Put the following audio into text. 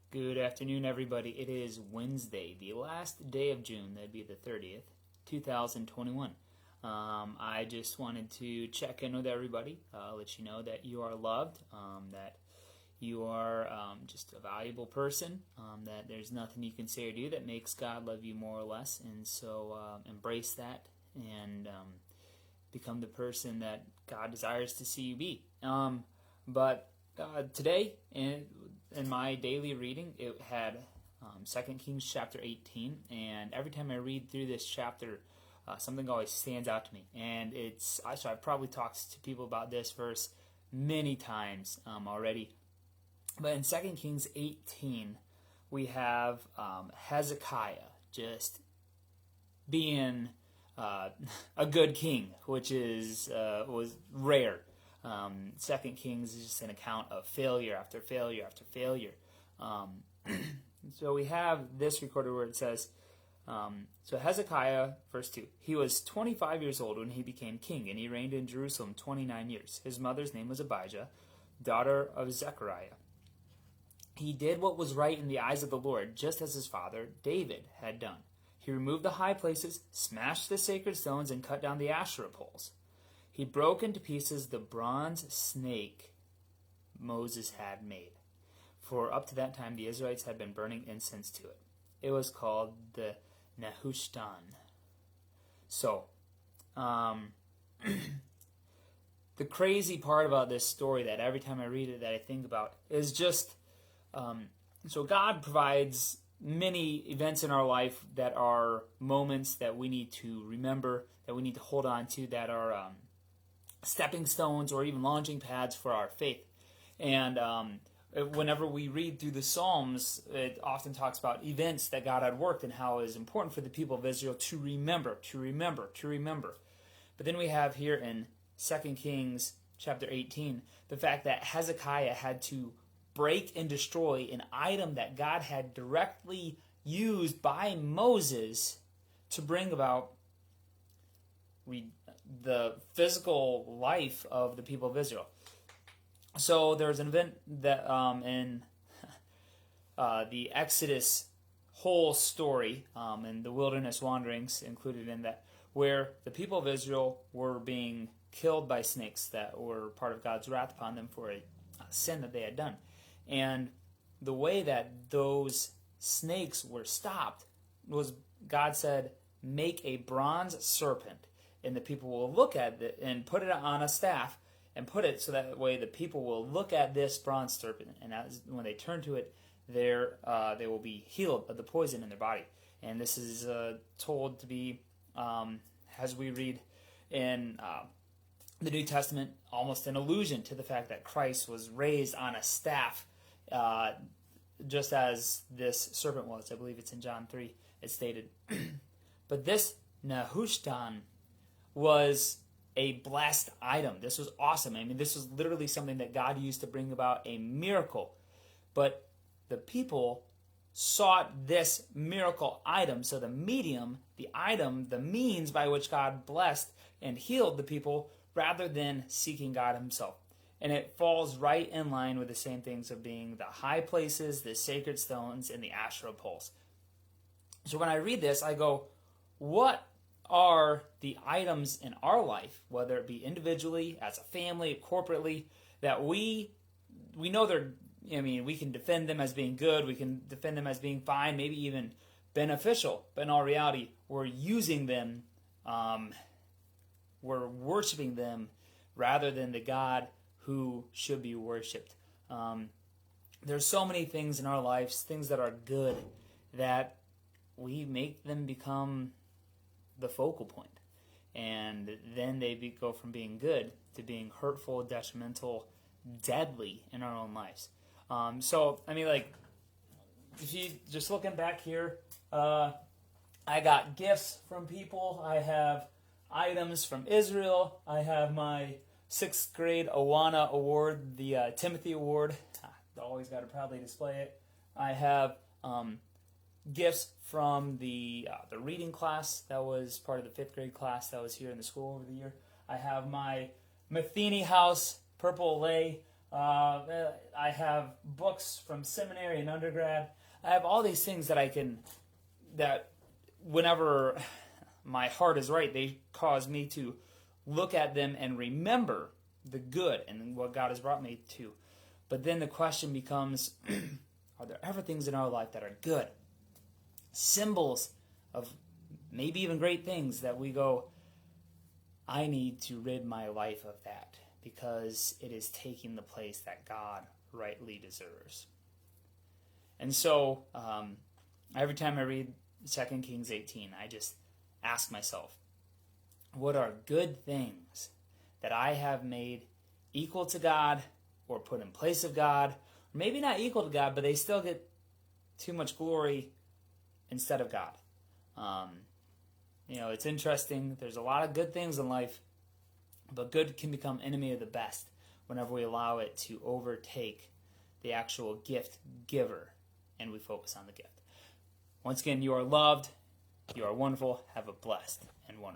Good afternoon, everybody. It is Wednesday, the last day of June. That'd be the 30th, 2021. I just wanted to check in with everybody, let you know that you are loved, that you are just a valuable person, that there's nothing you can say or do that makes God love you more or less. And so embrace that and become the person that God desires to see you be. But today, in my daily reading, it had 2 Kings chapter 18, and every time I read through this chapter, something always stands out to me. And I've probably talked to people about this verse many times already. But in 2 Kings 18, we have Hezekiah just being a good king, which was rare. 2 Kings is just an account of failure after failure after failure. So we have this recorded where it says, so Hezekiah, verse 2, he was 25 years old when he became king, and he reigned in Jerusalem 29 years. His mother's name was Abijah, daughter of Zechariah. He did what was right in the eyes of the Lord, just as his father David had done. He removed the high places, smashed the sacred stones, and cut down the Asherah poles. He broke into pieces the bronze snake Moses had made, for up to that time the Israelites had been burning incense to it. It was called the Nehushtan. So, the crazy part about this story that every time I read it that I think about is just, so God provides many events in our life that are moments that we need to remember, that we need to hold on to, that are stepping stones or even launching pads for our faith. And whenever we read through the Psalms, it often talks about events that God had worked and how it is important for the people of Israel to remember. But then we have here in 2 Kings chapter 18 the fact that Hezekiah had to break and destroy an item that God had directly used by Moses to bring about the physical life of the people of Israel. So there's an event that in the Exodus whole story and the wilderness wanderings included in that, where the people of Israel were being killed by snakes that were part of God's wrath upon them for a sin that they had done. And the way that those snakes were stopped was God said, make a bronze serpent, and the people will look at it and put it on a staff and put it so that way the people will look at this bronze serpent, and when they turn to it, they will be healed of the poison in their body. And this is told to be, as we read in the New Testament, almost an allusion to the fact that Christ was raised on a staff, just as this serpent was. I believe it's in John 3, it's stated. But this Nehushtan was a blessed item. This was awesome. I mean, this was literally something that God used to bring about a miracle. But the people sought this miracle item. So the medium, the item, the means by which God blessed and healed the people, rather than seeking God himself. And it falls right in line with the same things of being the high places, the sacred stones, and the Asherah poles. So when I read this, I go, what are the items in our life, whether it be individually, as a family, corporately, that we know they're, we can defend them as being good, we can defend them as being fine, maybe even beneficial, but in all reality, we're using them, we're worshiping them rather than the God who should be worshipped. There's so many things in our lives, things that are good, that we make them become the focal point. And then they go from being good to being hurtful, detrimental, deadly in our own lives. If you just looking back here, I got gifts from people. I have items from Israel. I have my 6th grade Awana Award, the Timothy Award. Always got to proudly display it. I have gifts from the reading class that was part of the 5th grade class that was here in the school over the year. I have my Matheny House Purple Lay I have books from seminary and undergrad. I have all these things that whenever my heart is right, they cause me to look at them and remember the good and what God has brought me to. But then the question becomes, are there ever things in our life that are good? Symbols of maybe even great things that we go, I need to rid my life of that because it is taking the place that God rightly deserves. And so every time I read 2 Kings 18, I just ask myself, what are good things that I have made equal to God or put in place of God? Or maybe not equal to God, but they still get too much glory instead of God. It's interesting. There's a lot of good things in life, but good can become enemy of the best whenever we allow it to overtake the actual gift giver and we focus on the gift. Once again, you are loved, you are wonderful, have a blessed and wonderful